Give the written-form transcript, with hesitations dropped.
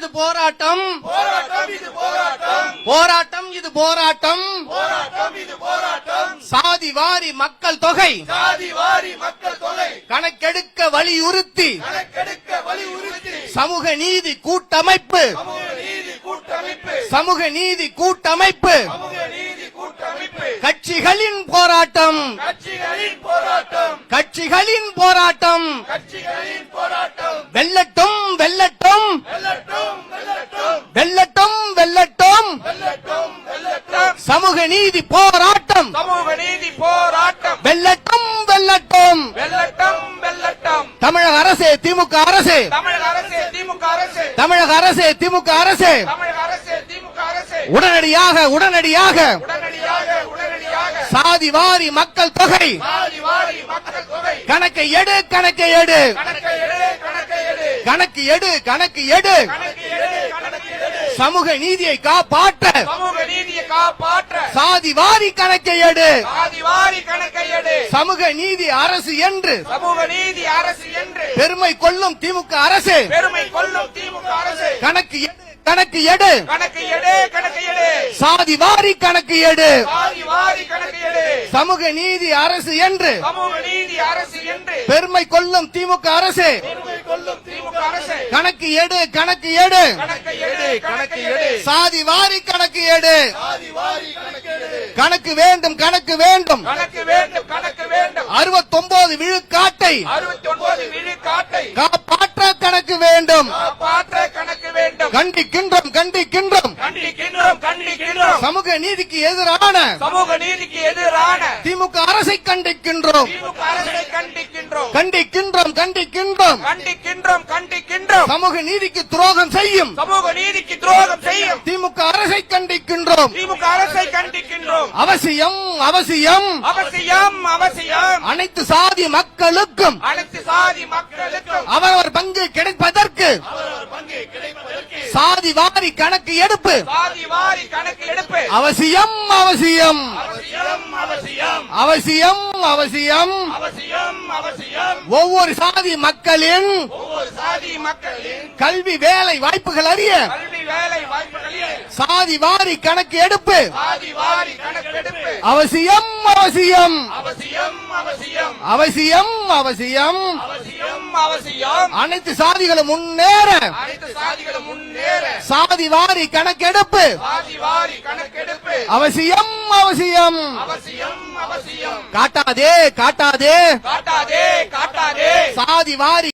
இது போராட்டம், போராட்டம் இது போராட்டம், போராட்டம் இது போராட்டம். போராட்டம் இது போராட்டம். சாதி வாரி மக்கள் தொகை சாதி வாரி மக்கள் தொகை கணக்கெடுக்க வலியுறுத்தி கணக்கெடுக்க வலியுறுத்தி சமூக நீதி கூட்டமைப்பு, சமூக நீதி கூட்டமைப்பு, சமூக நீதி கூட்டமைப்பு சமூக நீதி கூட்டமைப்பு கட்சிகளின் போராட்டம், கட்சிகளின் போராட்டம், கட்சிகளின் போராட்டம் கட்சிகளின் போராட்டம். வெல்லட்டும் வெல்லட்டும் வெல்லட்டும் வெல்லட்டும் வெல்லட்டும் வெல்லட்டும். வெல்லட்டும் வெல்லட்டும். சமூக நீதி போராட்டம் சமூக நீதி போராட்டம் வெல்லட்டும் வெல்லட்டும். வெல்லட்டம் வெல்லட்டம். தமிழக அரசே, திமுக அரசே, தமிழக அரசு திமுக அரசு, தமிழக அரசே, திமுக அரசே, தமிழக அரசு திமுக அரசு உடனடியாக உடனடியாக உடனடியாக உடனடியாக சாதி வாரி மக்கள் தொகை சாதி வாரி மக்கள் தொகை கணக்கை எடு, கணக்கை எடு, கணக்கை எடு, கணக்கை எடு, கணக்கு எடு, கணக்கு எடு. கணக்கு எடு, கணக்கு எடு. சமூக நீதியை காப்பாற்ற சமூக நீதியை காப்பாற்ற சாதி வாரி கணக்கை எடு. சாதி வாரி கணக்கை எடு. சமூக நீதி அரசு என்று சமூக நீதி அரசு என்று பெருமை கொள்ளும் திமுக அரசு பெருமை கொள்ளும் திமுக அரசு கணக்கு எடு, கணக்கு எடு. கணக்கு எடு, கணக்கு எடு. சாதி வாரி கணக்கு எடு. சாதி வாரி கணக்கு எடு. சமூக நீதி அரசு என்று சமூக நீதி அரசு என்று பெருமை கொள்ளும் திமுக அரசு பெருமை கொள்ளும் திமுக அரசு கணக்கு எடு, கணக்கு எடு. கணக்கு எடு, கணக்கு எடு. சாதி வாரி கணக்கு எடு. சாதி வாரி கணக்கு எடு. கணக்கு வேண்டும், கணக்கு வேண்டும். கணக்கு வேண்டும், கணக்கு வேண்டும். 69 விழுக்காட்டை 69 விழுக்காட்டை காப்பாற்ற கணக்கு வேண்டும். காப்பாற்ற கணக்கு வேண்டும். கண்டிக்கின்றோம், கண்டிக்கின்றோம். கண்டிக்கின்றோம், கண்டிக்கின்றோம். சமூக நீதிக்கு எதிரான சமூக நீதிக்கு எதிரான திமுக அரசை கண்டிக்கின்றோம், திமுக அரசை கண்டிக்கின்றோம். கண்டிக்கின்றோம், கண்டிக்கின்றோம். கண்டிக்கின்றோம், கண்டிக்கின்றோம். சமூக நீதிக்கு துரோகம் செய்யும் சமூக நீதிக்கு துரோகம் செய்யும் திமுக அரசை கண்டிக்கின்றோம். திமுக அரசை கண்டிக்கின்றோம். அவசியம், அவசியம். அவசியம், அவசியம். அனைத்து சாதி மக்களுக்கும் அனைத்து சாதி மக்களுக்கும் அவரவர் பங்கு கிடைப்பதற்கு அவரவர் பங்கு கிடைப்பதற்கு சாதி வாரி கணக்கு எடுப்பு சாதி வாரி கணக்கு எடுப்பு அவசியம், அவசியம், அவசியம், அவசியம், அவசியம், அவசியம். அவசியம், அவசியம். ஒவ்வொரு சாதி மக்களின் ஒவ்வொரு சாதி மக்களின் கல்வி வேலை வாய்ப்புகள் அறிய கல்வி வேலை வாய்ப்புகளில் சாதி வாரி கணக்கு எடுப்பு சாதி வாரி கணக்கெடுப்பு அவசியம், அவசியம், அவசியம், அவசியம், அவசியம், அவசியம். அவசியம், அவசியம். அனைத்து சாதிகளும் முன்னேற அனைத்து சாதிகளும் முன்னேற சாதி வாரி கணக்கெடுப்பு சாதி வாரி கணக்கெடுப்பு அவசியம், அவசியம். அவசியம், அவசியம். காட்டாதே, காட்டாதே. காட்டாதே, காட்டாதே. சாதி வாரி